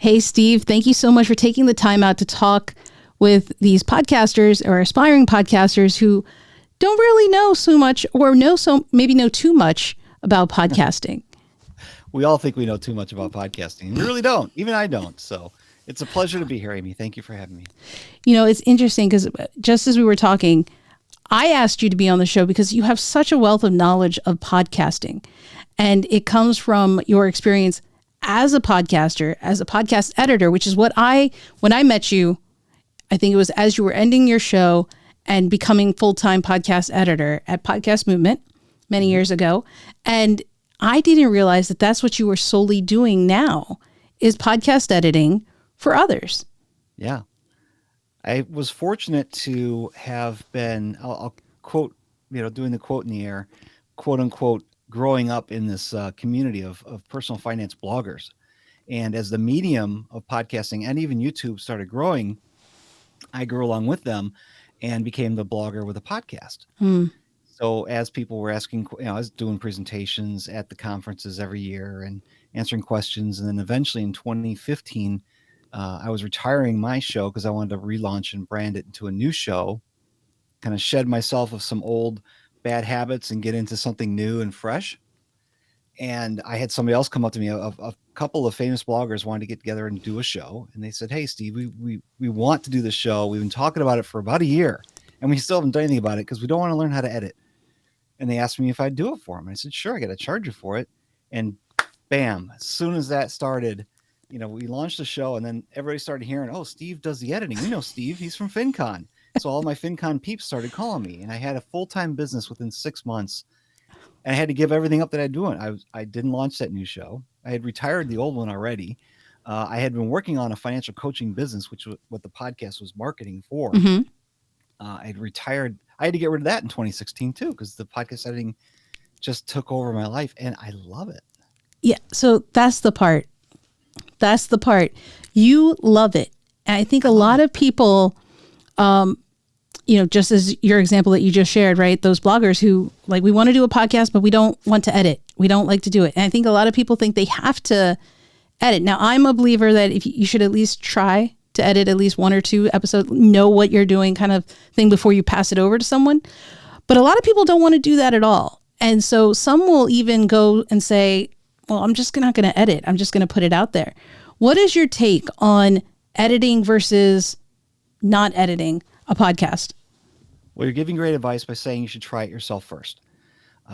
Hey, Steve, thank you so much for taking the time out to talk with these podcasters or aspiring podcasters who don't really know so much or maybe know too much about podcasting. We all think we know too much about podcasting, and we really don't. Even I don't. So it's a pleasure to be here, Amy. Thank you for having me. You know, it's interesting because just as we were talking, I asked you to be on the show because you have such a wealth of knowledge of podcasting. And it comes from your experience as a podcaster, as a podcast editor, which is when I met you, I think it was as you were ending your show and becoming full-time podcast editor at Podcast Movement many years ago. And I didn't realize that that's what you were solely doing now is podcast editing for others. Yeah. I was fortunate to have been, I'll quote, doing the quote in the air, quote unquote, growing up in this community of personal finance bloggers. And as the medium of podcasting and even YouTube started growing, I grew along with them and became the blogger with a podcast. So as people were asking, I was doing presentations at the conferences every year and answering questions. And then eventually in 2015, I was retiring my show because I wanted to relaunch and brand it into a new show, kind of shed myself of some old bad habits and get into something new and fresh. And I had somebody else come up to me, a couple of famous bloggers wanted to get together and do a show. And they said, "Hey, Steve, we want to do this show. We've been talking about it for about a year and we still haven't done anything about it because we don't want to learn how to edit." And they asked me if I'd do it for them. I said, "Sure, I got to charge you for it." And bam, as soon as that started, we launched the show and then everybody started hearing, "Oh, Steve does the editing. We know Steve, he's from FinCon." So all my FinCon peeps started calling me and I had a full-time business within 6 months. And I had to give everything up that I'd doing. I didn't launch that new show. I had retired the old one already. I had been working on a financial coaching business, which was what the podcast was marketing for. Mm-hmm. I had retired. I had to get rid of that in 2016 too, because the podcast editing just took over my life, and I love it. Yeah. So that's the part. That's the part. You love it. And I think a lot of people, just as your example that you just shared, right? Those bloggers who we want to do a podcast, but we don't want to edit. We don't like to do it. And I think a lot of people think they have to edit. Now, I'm a believer that if you should at least try to edit at least one or two episodes, know what you're doing kind of thing before you pass it over to someone. But a lot of people don't want to do that at all. And so some will even go and say, well, I'm just not going to edit. I'm just going to put it out there. What is your take on editing versus not editing a podcast? Well, you're giving great advice by saying you should try it yourself first.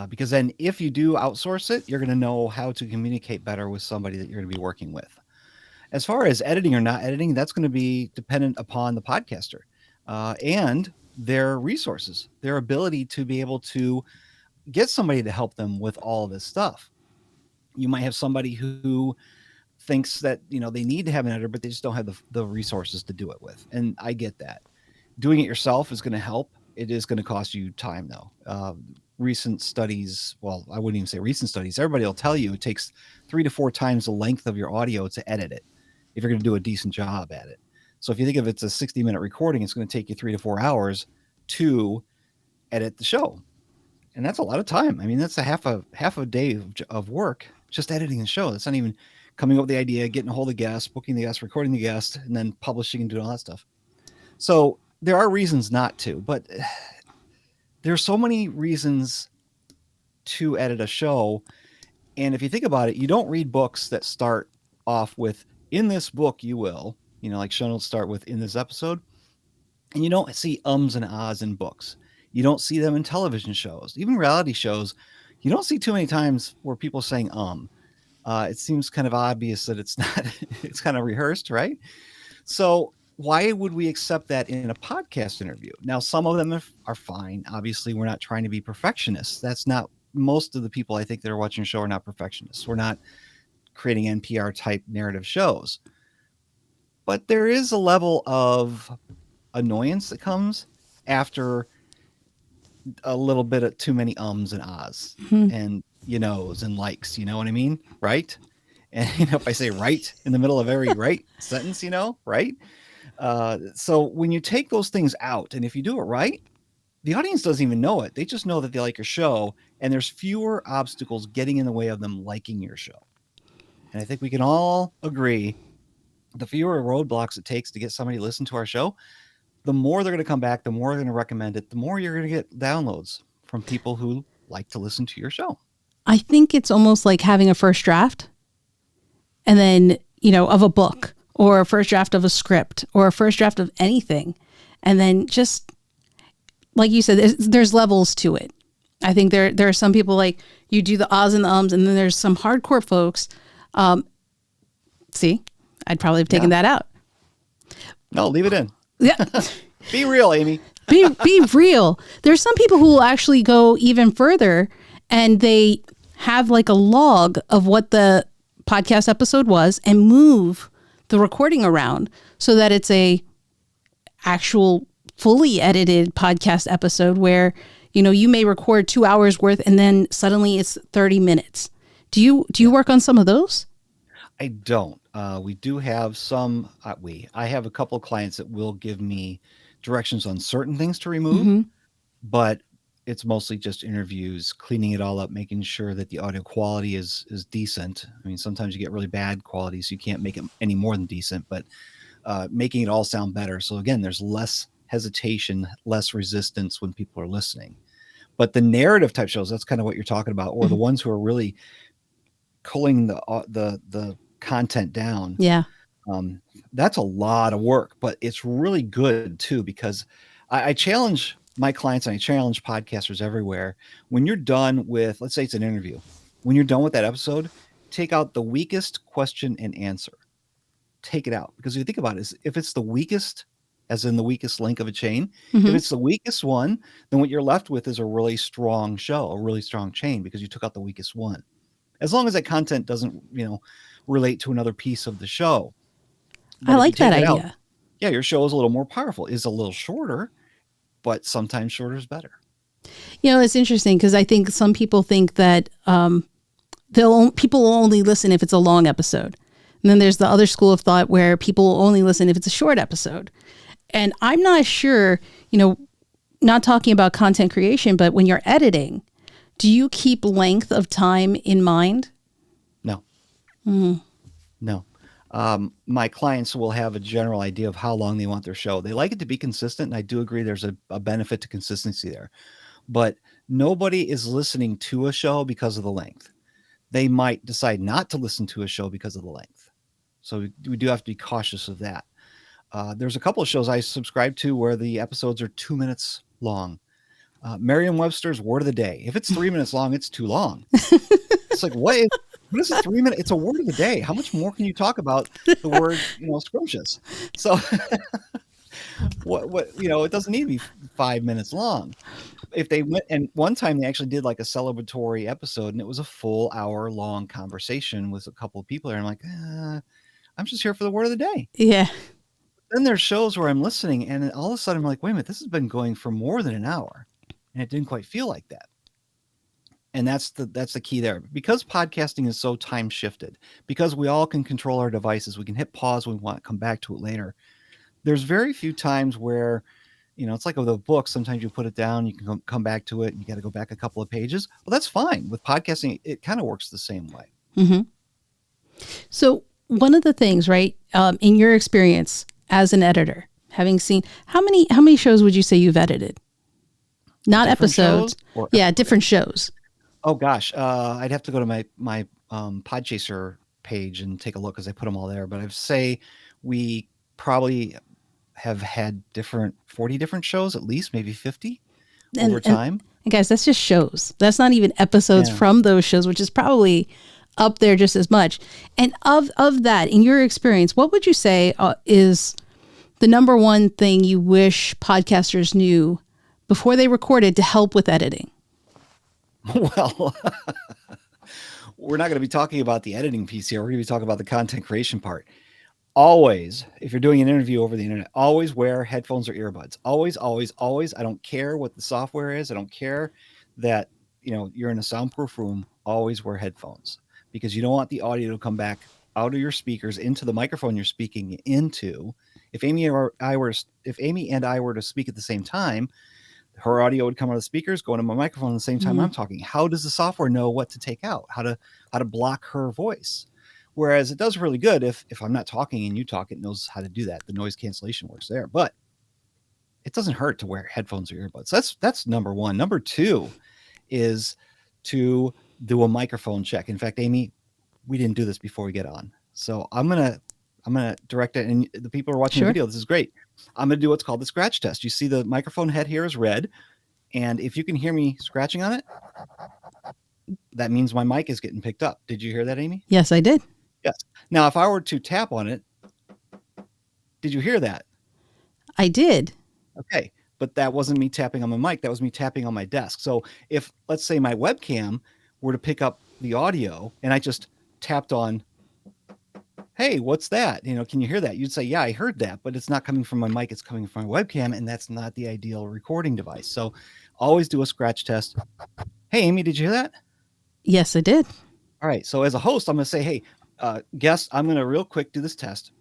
Because then if you do outsource it, you're going to know how to communicate better with somebody that you're going to be working with. As far as editing or not editing, that's going to be dependent upon the podcaster and their resources, their ability to be able to get somebody to help them with all of this stuff. You might have somebody who thinks that, they need to have an editor, but they just don't have the resources to do it with. And I get that. Doing it yourself is going to help. It is going to cost you time, though. Recent studies, well, I wouldn't even say recent studies. Everybody will tell you it takes 3 to 4 times the length of your audio to edit it if you're going to do a decent job at it. So if you think of it's a 60-minute recording, it's going to take you 3 to 4 hours to edit the show. And that's a lot of time. I mean, that's a half a day of work just editing the show. That's not even coming up with the idea, getting a hold of guests, booking the guest, recording the guest, and then publishing and doing all that stuff. So there are reasons not to, but there's so many reasons to edit a show. And if you think about it, you don't read books that start off with, in this book, you will, like show notes start with in this episode. And you don't see ums and ahs in books. You don't see them in television shows, even reality shows. You don't see too many times where people saying, it seems kind of obvious that it's not, it's kind of rehearsed, right? So why would we accept that in a podcast interview? Now, some of them are fine. Obviously, we're not trying to be perfectionists. That's not, most of the people I think that are watching the show are not perfectionists. We're not creating NPR type narrative shows. But there is a level of annoyance that comes after a little bit of too many ums and ahs and and likes, you know what I mean? Right? And if I say right in the middle of every right sentence, right? So when you take those things out, and if you do it right, the audience doesn't even know it. They just know that they like your show, and there's fewer obstacles getting in the way of them liking your show. And I think we can all agree the fewer roadblocks it takes to get somebody to listen to our show, the more they're going to come back, the more they're going to recommend it, the more you're going to get downloads from people who like to listen to your show. I think it's almost like having a first draft and then, of a book or a first draft of a script or a first draft of anything. And then just like you said, there's levels to it. I think there are some people like you do the ahs and the ums, and then there's some hardcore folks. See, I'd probably have taken that out. No, leave it in. Yeah. Be real, Amy. Be real. There's some people who will actually go even further and they have like a log of what the podcast episode was and move the recording around so that it's a actual fully edited podcast episode where, you may record 2 hours worth and then suddenly it's 30 minutes. Do you work on some of those? I don't. We do have some, I have a couple of clients that will give me directions on certain things to remove, but it's mostly just interviews, cleaning it all up, making sure that the audio quality is decent. I mean, sometimes you get really bad quality, so you can't make it any more than decent, but making it all sound better. So again, there's less hesitation, less resistance when people are listening. But the narrative type shows, that's kind of what you're talking about, or the ones who are really culling the content down. Yeah. That's a lot of work, but it's really good too, because I challenge my clients and I challenge podcasters everywhere. When you're done with, let's say it's an interview, when you're done with that episode, take out the weakest question and answer. Take it out, because if you think about it, if it's the weakest, as in the weakest link of a chain, if it's the weakest one, then what you're left with is a really strong show, a really strong chain, because you took out the weakest one. As long as that content doesn't, relate to another piece of the show. But I like that idea. Your show is a little more powerful. It's a little shorter, but sometimes shorter is better. It's interesting because I think some people think that people will only listen if it's a long episode. And then there's the other school of thought where people will only listen if it's a short episode. And I'm not sure, not talking about content creation, but when you're editing, do you keep length of time in mind? No. No. My clients will have a general idea of how long they want their show. They like it to be consistent, and I do agree there's a benefit to consistency there. But nobody is listening to a show because of the length. They might decide not to listen to a show because of the length. So we do have to be cautious of that. There's a couple of shows I subscribe to where the episodes are 2 minutes long. Merriam-Webster's Word of the Day. If it's 3 minutes long, it's too long. It's like, what is a 3 minute? It's a word of the day. How much more can you talk about the word, scrumptious? So it doesn't need to be 5 minutes long. If they went, and one time they actually did like a celebratory episode, and it was a full hour long conversation with a couple of people there. I'm like, I'm just here for the word of the day. Yeah. Then there's shows where I'm listening, and all of a sudden I'm like, wait a minute, this has been going for more than an hour, and it didn't quite feel like that. And that's the key there. Because podcasting is so time shifted, because we all can control our devices, we can hit pause when we want to come back to it later. There's very few times where, it's like with a book, sometimes you put it down, you can come back to it, and you got to go back a couple of pages. Well, that's fine. With podcasting, it kind of works the same way. Mm-hmm. So one of the things, right, in your experience as an editor, having seen, how many shows would you say you've edited? Not different episodes. Different shows. Oh gosh, I'd have to go to my Podchaser page and take a look, because I put them all there. But I'd say we probably have had 40 different shows, at least maybe 50 over time. And guys, that's just shows. That's not even episodes from those shows, which is probably up there just as much. And of that, in your experience, what would you say is the number one thing you wish podcasters knew before they recorded to help with editing? Well, we're not going to be talking about the editing piece here. We're going to be talking about the content creation part. Always, if you're doing an interview over the internet, always wear headphones or earbuds. Always, always, always. I don't care what the software is. I don't care that, you're in a soundproof room. Always wear headphones, because you don't want the audio to come back out of your speakers into the microphone you're speaking into. If Amy and I were to speak at the same time, her audio would come out of the speakers, go into my microphone at the same time I'm talking. How does the software know what to take out? How to block her voice? Whereas it does really good if I'm not talking and you talk, it knows how to do that. The noise cancellation works there, but it doesn't hurt to wear headphones or earbuds. That's number one. Number two is to do a microphone check. In fact, Amy, we didn't do this before we get on, so I'm gonna direct it. And the people who are watching the video, this is great. I'm gonna do what's called the scratch test. You see the microphone head here is red, and if you can hear me scratching on it, that means my mic is getting picked up. Did you hear that, Amy? Yes, I did. Yes. Now, if I were to tap on it, did you hear that? I did. Okay. But that wasn't me tapping on my mic. That was me tapping on my desk. So if, let's say, my webcam were to pick up the audio and I just tapped on, hey, what's that? Can you hear that? You'd say, yeah, I heard that, but it's not coming from my mic. It's coming from my webcam, and that's not the ideal recording device. So always do a scratch test. Hey, Amy, did you hear that? Yes, I did. All right. So as a host, I'm going to say, hey, guest, I'm going to real quick do this test.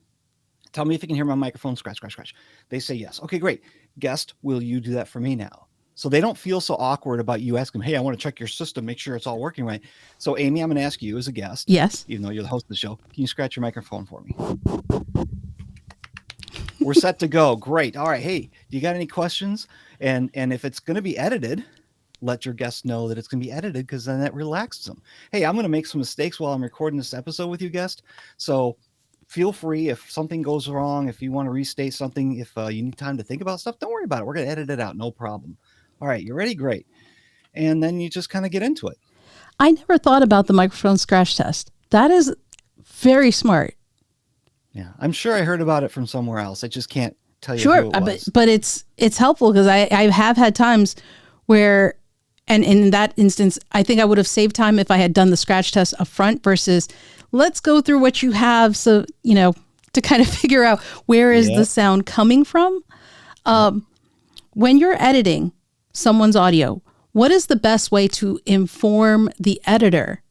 Tell me if you can hear my microphone. Scratch, scratch, scratch. They say yes. Okay, great. Guest, will you do that for me now? So they don't feel so awkward about you asking them, hey, I want to check your system, make sure it's all working right. So Amy, I'm going to ask you as a guest. Yes. Even though you're the host of the show, can you scratch your microphone for me? We're set to go. Great. All right. Hey, you got any questions? And if it's going to be edited, let your guests know that it's going to be edited, because then that relaxes them. Hey, I'm going to make some mistakes while I'm recording this episode with you, guest. So feel free if something goes wrong, if you want to restate something, if you need time to think about stuff, don't worry about it. We're going to edit it out. No problem. All right. You ready? Great. And then you just kind of get into it. I never thought about the microphone scratch test. That is very smart. Yeah. I'm sure I heard about it from somewhere else. I just can't tell you Sure, who it was. but it's helpful, because I have had times where, and in that instance, I think I would have saved time if I had done the scratch test up front versus let's go through what you have. So, to kind of figure out where is the sound coming from. When you're editing someone's audio, what is the best way to inform the editor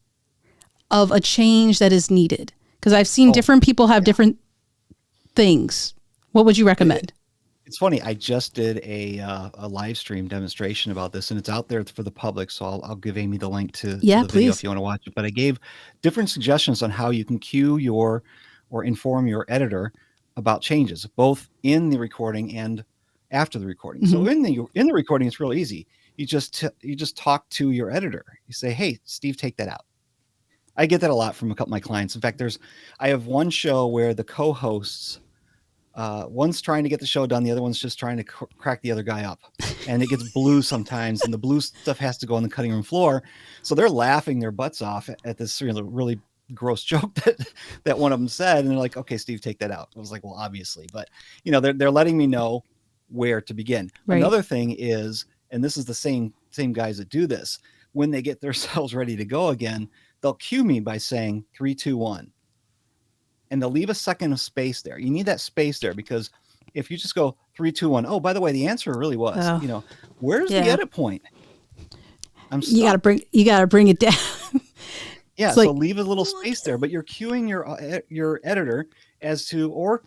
of a change that is needed? Because I've seen different people have different things. What would you recommend? It's funny. I just did a live stream demonstration about this, and it's out there for the public. So I'll give Amy the link to the video if you want to watch it. But I gave different suggestions on how you can cue or inform your editor about changes, both in the recording and after the recording. Mm-hmm. So in the recording, it's real easy. You just talk to your editor. You say, "Hey, Steve, take that out." I get that a lot from a couple of my clients. In fact, I have one show where the co-hosts, one's trying to get the show done, the other one's just trying to crack the other guy up, and it gets blue sometimes, and the blue stuff has to go on the cutting room floor. So they're laughing their butts off at this really gross joke that one of them said, and they're like, "Okay, Steve, take that out." I was like, "Well, obviously," but they're letting me know where to begin. Right. Another thing is, and this is the same guys that do this, when they get themselves ready to go again, they'll cue me by saying 3, 2, 1. And they'll leave a second of space there. You need that space there, because if you just go 3, 2, 1, oh, by the way, the answer really was, where's the edit point? I'm stuck. You gotta bring it down. Yeah. So leave a little space there, but you're cueing your editor as to, or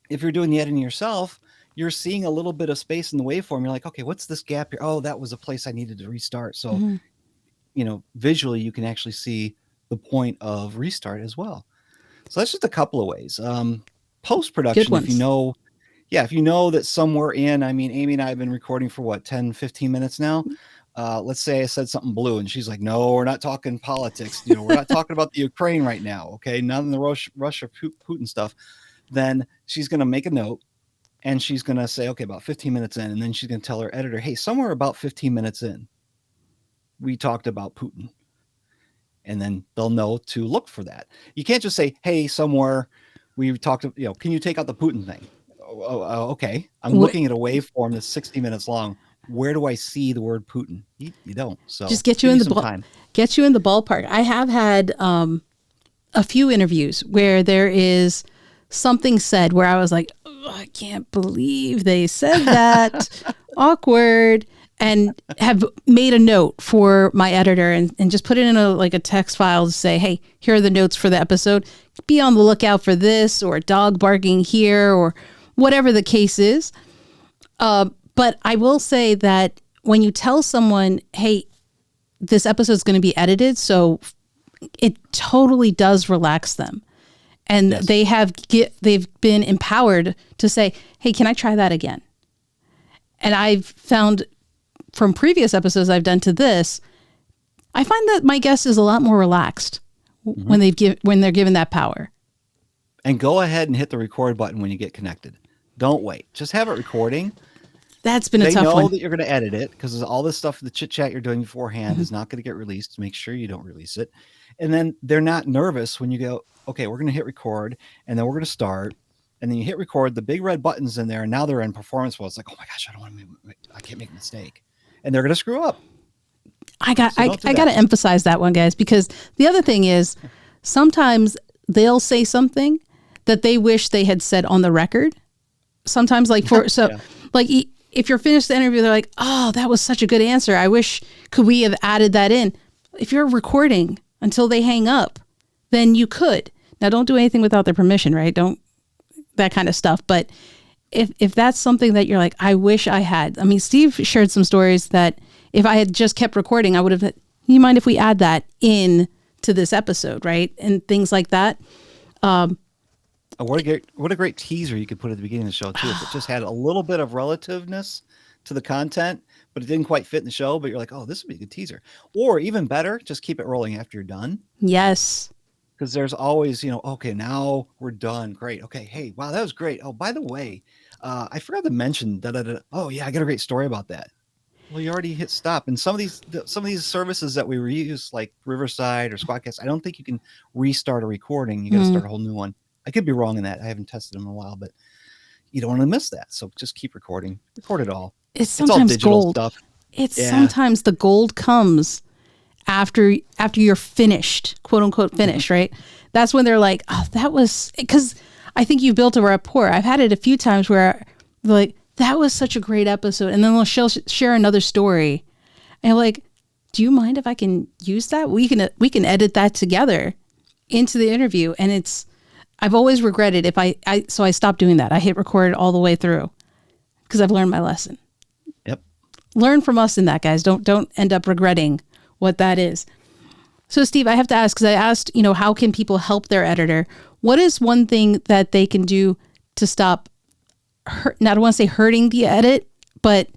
if you're doing the editing yourself, you're seeing a little bit of space in the waveform. You're like, okay, what's this gap here? Oh, that was a place I needed to restart. So, visually you can actually see the point of restart as well. So that's just a couple of ways. Post-production, if you know that somewhere in, Amy and I have been recording for 10, 15 minutes now. Let's say I said something blue and she's like, no, we're not talking politics. We're not talking about the Ukraine right now. Okay. None of the Russia Putin stuff. Then she's going to make a note and she's going to say, okay, about 15 minutes in. And then she's going to tell her editor, hey, somewhere about 15 minutes in, we talked about Putin. And then they'll know to look for that. You can't just say, hey, somewhere we talked, can you take out the Putin thing? Okay. I'm looking at a waveform that's 60 minutes long. Where do I see the word Putin? You don't. So just get you in the ballpark. I have had a few interviews where there is something said where I was like, oh, I can't believe they said that. Awkward. And have made a note for my editor and just put it in a text file to say, hey, here are the notes for the episode. Be on the lookout for this, or dog barking here, or whatever the case is. But I will say that when you tell someone, hey, this episode is going to be edited, so it totally does relax them. And Yes. they've been empowered to say, hey, can I try that again? And I've found from previous episodes I've done to this, I find that my guest is a lot more relaxed Hmm. when they're given that power. And go ahead and hit the record button when you get connected. Don't wait. Just have it recording. That's been a They tough know one. that you're going to edit it because all this stuff, the chit chat you're doing beforehand is not going to get released. Make sure you don't release it. And then they're not nervous when you go, okay, we're going to hit record and then we're going to start. And then you hit record, the big red button's in there. And now they're in performance mode. It's like, oh my gosh, I can't make a mistake. And they're going to screw up. So don't do I got that. to emphasize that one, guys, because the other thing is sometimes they'll say something that they wish they had said on the record. Sometimes Yeah. like if you're finished the interview, they're like, oh, that was such a good answer. I wish, could we have added that in? If you're recording until they hang up, then you could. Now, don't do anything without their permission, right? Don't, that kind of stuff. But if that's something that you're like, I wish I had. I mean, Steve shared some stories that if I had just kept recording, I would have, you mind if we add that in to this episode, right? And things like that. Oh, what a great teaser you could put at the beginning of the show too. If it just had a little bit of relativeness to the content, but it didn't quite fit in the show, but you're like, oh, this would be a good teaser. Or even better, just keep it rolling after you're done. Yes. Because there's always, okay, now we're done. Great. Okay. Hey, wow, that was great. Oh, by the way, I forgot to mention that. Oh, yeah, I got a great story about that. Well, you already hit stop. And some of these services that we reuse, like Riverside or Squadcast, I don't think you can restart a recording. You got to Mm. start a whole new one. I could be wrong in that. I haven't tested them in a while, but you don't want to miss that. So just keep recording. Record it all. It's It's all sometimes digital gold. stuff. It's Yeah. sometimes the gold comes after you're finished, quote unquote Mhm. finished, right? That's when they're like, oh, that was, because I think you've built a rapport. I've had it a few times where they're like, that was such a great episode. And then they'll share another story. And I'm like, do you mind if I can use that? We can edit that together into the interview. And I've always regretted if so I stopped doing that. I hit record all the way through because I've learned my lesson. Yep. Learn from us in that, guys. Don't end up regretting what that is. So, Steve, I have to ask, because I asked, how can people help their editor? What is one thing that they can do to stop, now I don't want to say hurting the edit, but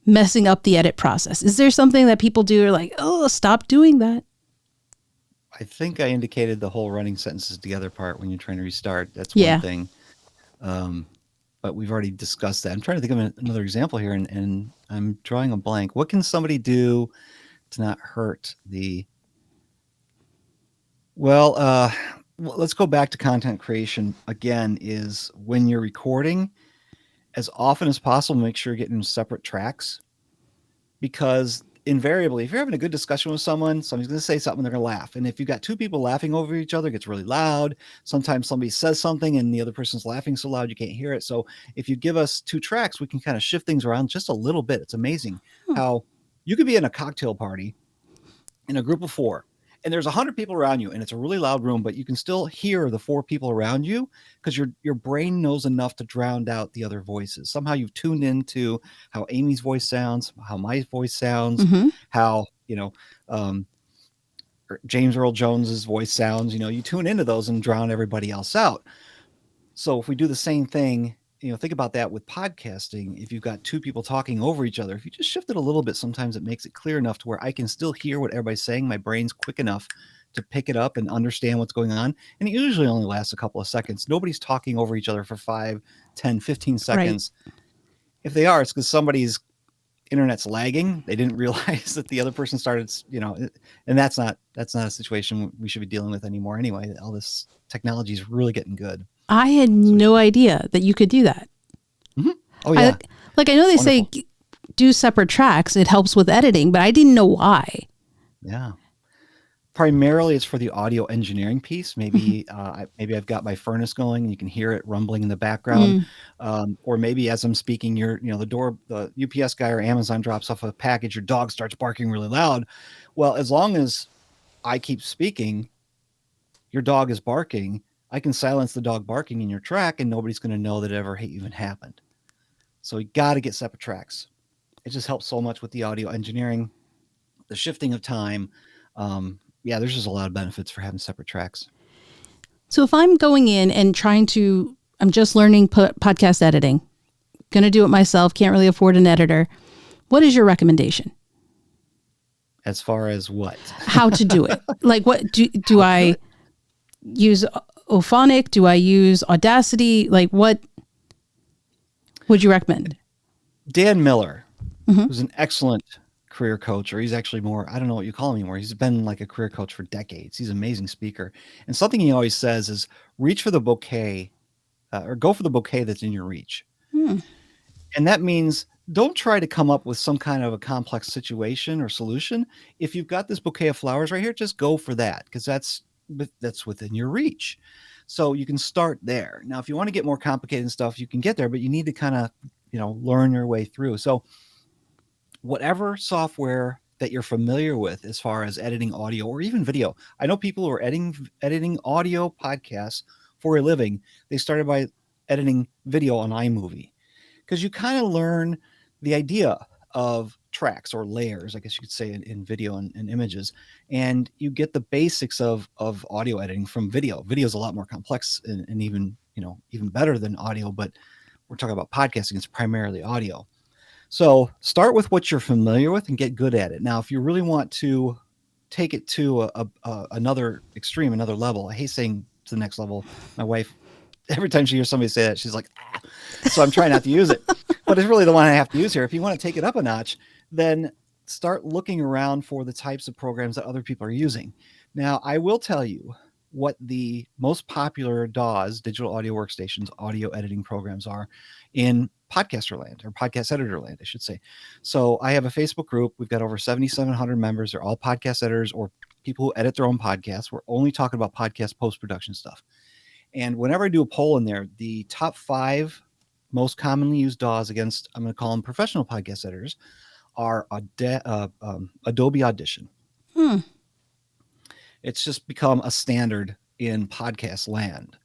messing up the edit process? Is there something that people do, or like, oh, stop doing that? I think I indicated the whole running sentences together part when you're trying to restart. That's one Yeah. thing. Um, but we've already discussed that. I'm trying to think of another example here, and I'm drawing a blank. What can somebody do to not hurt the? Well, let's go back to content creation again. Is when you're recording, as often as possible, make sure you're getting separate tracks, because invariably, if you're having a good discussion with somebody's going to say something, they're going to laugh. And if you've got two people laughing over each other, it gets really loud. Sometimes somebody says something and the other person's laughing so loud you can't hear it. So if you give us two tracks, we can kind of shift things around just a little bit. It's amazing how you could be in a cocktail party in a group of four, and there's 100 people around you and it's a really loud room, but you can still hear the four people around you because your brain knows enough to drown out the other voices. Somehow you've tuned into how Amy's voice sounds, how my voice sounds, Mm-hmm. how um, James Earl Jones's voice sounds. You tune into those and drown everybody else out. So if we do the same thing, think about that with podcasting. If you've got two people talking over each other, if you just shift it a little bit, sometimes it makes it clear enough to where I can still hear what everybody's saying. My brain's quick enough to pick it up and understand what's going on. And it usually only lasts a couple of seconds. Nobody's talking over each other for 5, 10, 15 Right. seconds. If they are, it's because somebody's internet's lagging. They didn't realize that the other person started, and that's not a situation we should be dealing with anymore anyway. All this technology is really getting good. I had So we no should. idea that you could do that. Mhm. Oh I yeah, I know they say wonderful. do separate tracks. It helps with editing, but I didn't know why. Yeah. Primarily, it's for the audio engineering piece. Maybe I've got my furnace going, and you can hear it rumbling in the background, Mm, or maybe as I'm speaking, the UPS guy or Amazon drops off a package, your dog starts barking really loud. Well, as long as I keep speaking, your dog is barking. I can silence the dog barking in your track, and nobody's going to know that it ever even happened. So you got to get separate tracks. It just helps so much with the audio engineering, the shifting of time. Yeah, there's just a lot of benefits for having separate tracks. So if I'm going in and I'm just learning podcast editing, going to do it myself, can't really afford an editor. What is your recommendation? As far as what? How to do it? Like, what do How to do I it? use? Ophonic? Do I use Audacity? Like, what would you recommend? Dan Miller, Mm-hmm. who's an excellent career coach, or he's actually more, I don't know what you call him anymore. He's been like a career coach for decades. He's an amazing speaker. And something he always says is reach for the bouquet or go for the bouquet that's in your reach. Hmm. And that means don't try to come up with some kind of a complex situation or solution. If you've got this bouquet of flowers right here, just go for that because that's within your reach. So you can start there. Now, if you want to get more complicated and stuff, you can get there, but you need to kind of, learn your way through. So whatever software that you're familiar with as far as editing audio or even video. I know people who are editing audio podcasts for a living. They started by editing video on iMovie because you kind of learn the idea of tracks or layers, I guess you could say, in video and images, and you get the basics of audio editing from video. Video is a lot more complex and even even better than audio, but we're talking about podcasting. It's primarily audio. So start with what you're familiar with and get good at it. Now, if you really want to take it to another extreme, another level, I hate saying to the next level. My wife, every time she hears somebody say that, she's like, ah. So I'm trying not to use it, but it's really the one I have to use here. If you want to take it up a notch, then start looking around for the types of programs that other people are using. Now, I will tell you what the most popular DAWs, digital audio workstations, audio editing programs are in podcaster land or podcast editor land, I should say. So I have a Facebook group. We've got over 7,700 members. They're all podcast editors or people who edit their own podcasts. We're only talking about podcast post-production stuff. And whenever I do a poll in there, the top 5 most commonly used DAWs against, I'm going to call them professional podcast editors, are Adobe Audition. Hmm. It's just become a standard in podcast land.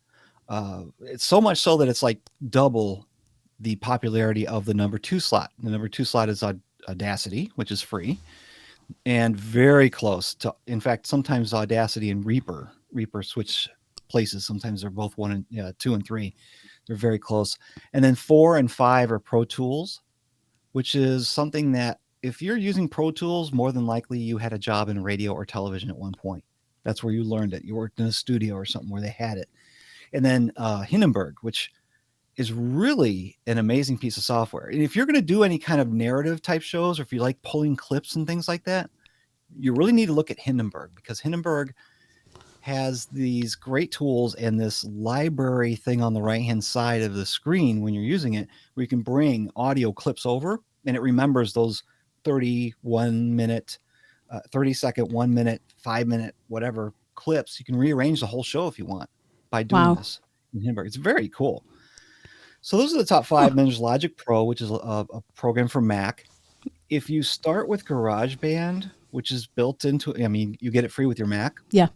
It's so much so that it's like double the popularity of the number 2 slot. The number 2 slot is Audacity, which is free, and very close to, in fact, sometimes Audacity and Reaper switch places. Sometimes they're both 2 and 3. They're very close. And then 4 and 5 are Pro Tools, which is something that if you're using Pro Tools, more than likely you had a job in radio or television at one point. That's where you learned it. You worked in a studio or something where they had it. And then Hindenburg, which is really an amazing piece of software. And if you're going to do any kind of narrative type shows, or if you like pulling clips and things like that, you really need to look at Hindenburg because Hindenburg has these great tools and this library thing on the right-hand side of the screen when you're using it, where you can bring audio clips over and it remembers those 31 minute, 30 second, 1 minute, 5 minute, whatever clips. You can rearrange the whole show if you want by doing Wow. this in Hindenburg. It's very cool. So those are the top Huh. 5. Then there's Logic Pro, which is a program for Mac. If you start with GarageBand, which is built into, I mean, you get it free with your Mac. Yeah.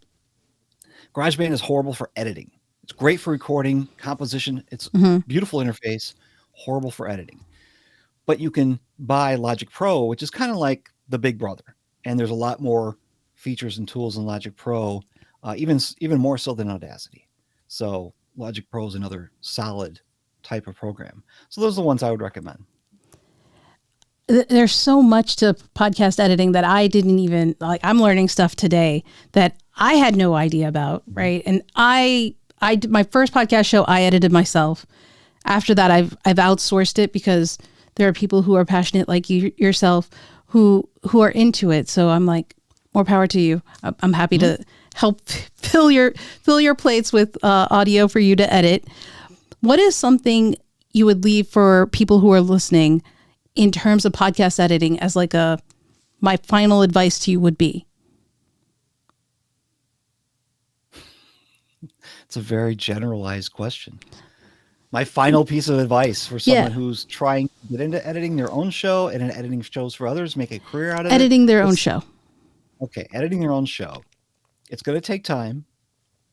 GarageBand is horrible for editing. It's great for recording, composition. It's Mm-hmm. beautiful interface, horrible for editing. But you can buy Logic Pro, which is kind of like the big brother. And there's a lot more features and tools in Logic Pro, even more so than Audacity. So Logic Pro is another solid type of program. So those are the ones I would recommend. There's so much to podcast editing that I didn't even like. I'm learning stuff today that I had no idea about. Right. And I did my first podcast show. I edited myself. After that, I've outsourced it because there are people who are passionate like yourself who are into it. So I'm like, more power to you. I'm happy to help fill your plates with audio for you to edit. What is something you would leave for people who are listening in terms of podcast editing as like my final advice to you would be? It's a very generalized question. My final piece of advice for someone who's trying to get into editing their own show and in editing shows for others, make a career out of editing their own show. Okay, editing their own show. It's going to take time.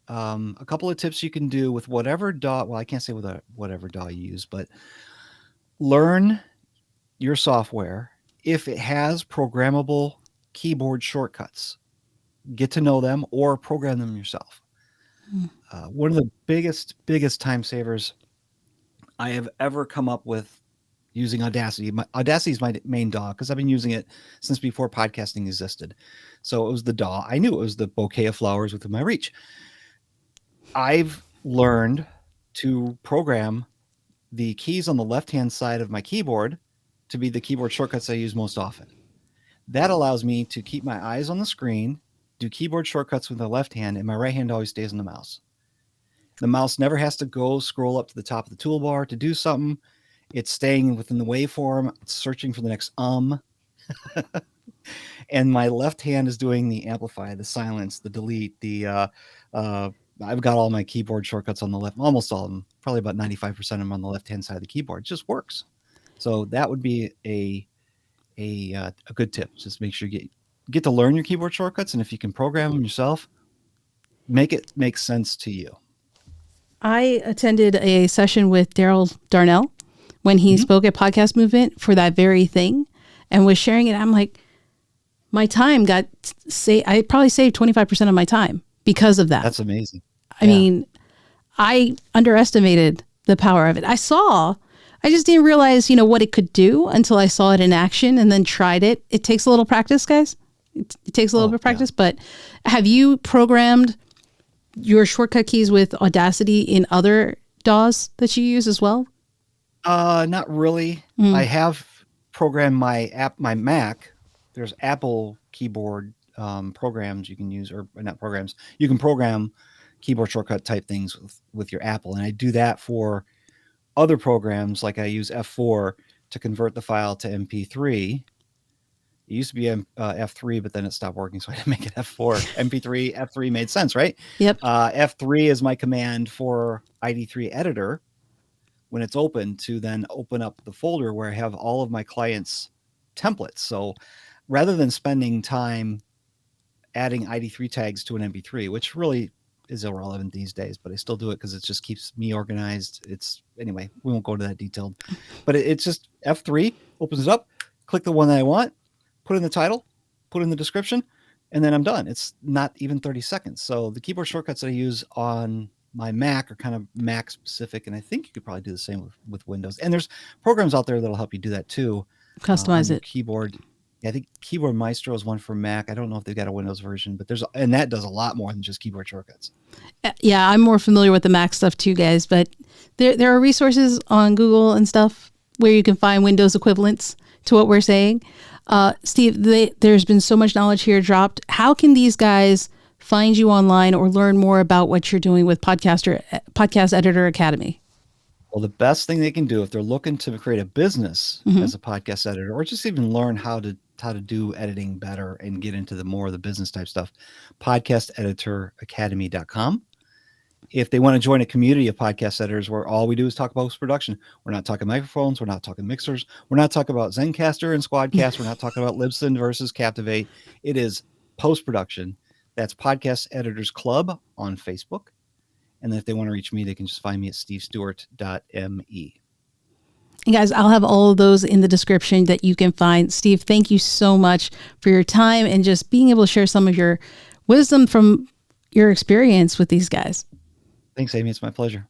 A couple of tips you can do with whatever DAW. Well, I can't say with whatever DAW you use, but learn your software if it has programmable keyboard shortcuts. get to know them, or program them yourself. One of the biggest time savers I have ever come up with using Audacity. Audacity is my main DAW because I've been using it since before podcasting existed. So it was the DAW. I knew it was the bouquet of flowers within my reach. I've learned to program the keys on the left-hand side of my keyboard to be the keyboard shortcuts I use most often. That allows me to keep my eyes on the screen, do keyboard shortcuts with the left hand, and my right hand always stays on the mouse. The mouse never has to go scroll up to the top of the toolbar to do something. It's staying within the waveform. It's searching for the next and my left hand is doing the amplify, the silence, the delete, I've got all my keyboard shortcuts on the left, almost all of them, probably about 95% of them on the left-hand side of the keyboard. It just works. So that would be a good tip. Just make sure you get to learn your keyboard shortcuts, and if you can program them yourself, make it make sense to you. I attended a session with Daryl Darnell when he spoke at Podcast Movement for that very thing and was sharing it. I'm like, my time I probably saved 25% of my time because of that. That's amazing. I mean, I underestimated the power of it. I just didn't realize, what it could do until I saw it in action and then tried it. It takes a little practice, guys. It takes a little bit of practice, but have you programmed your shortcut keys with Audacity in other DAWs that you use as well? Not really. I have programmed my Mac. There's Apple keyboard programs you can use, or not programs. You can program keyboard shortcut type things with your Apple, and I do that for other programs. Like I use F4 to convert the file to MP3. It used to be F3, but then it stopped working, so I had to make it F4. MP3, F3 made sense, right? Yep. F3 is my command for ID3 editor when it's open, to then open up the folder where I have all of my clients' templates. So rather than spending time adding ID3 tags to an MP3, which really is irrelevant these days, but I still do it because it just keeps me organized. Anyway, we won't go into that detailed, but it's just F3 opens it up, click the one that I want, put in the title, put in the description, and then I'm done. It's not even 30 seconds. So the keyboard shortcuts that I use on my Mac are kind of Mac specific, and I think you could probably do the same with Windows. And there's programs out there that'll help you do that too. Customize it. Keyboard. Yeah, I think Keyboard Maestro is one for Mac. I don't know if they've got a Windows version, but and that does a lot more than just keyboard shortcuts. Yeah, I'm more familiar with the Mac stuff too, guys, but there are resources on Google and stuff where you can find Windows equivalents to what we're saying. Steve, there's been so much knowledge here dropped. How can these guys find you online or learn more about what you're doing with Podcast Editor Academy? Well, the best thing they can do if they're looking to create a business as a podcast editor, or just even learn how to do editing better and get into more of the business type stuff, podcasteditoracademy.com. If they want to join a community of podcast editors where all we do is talk about post-production, we're not talking microphones, we're not talking mixers, we're not talking about Zencaster and Squadcast, we're not talking about Libsyn versus Captivate. It is post-production. That's Podcast Editors Club on Facebook. And then if they want to reach me, they can just find me at stevestewart.me. And guys, I'll have all of those in the description that you can find. Steve, thank you so much for your time and just being able to share some of your wisdom from your experience with these guys. Thanks, Amy. It's my pleasure.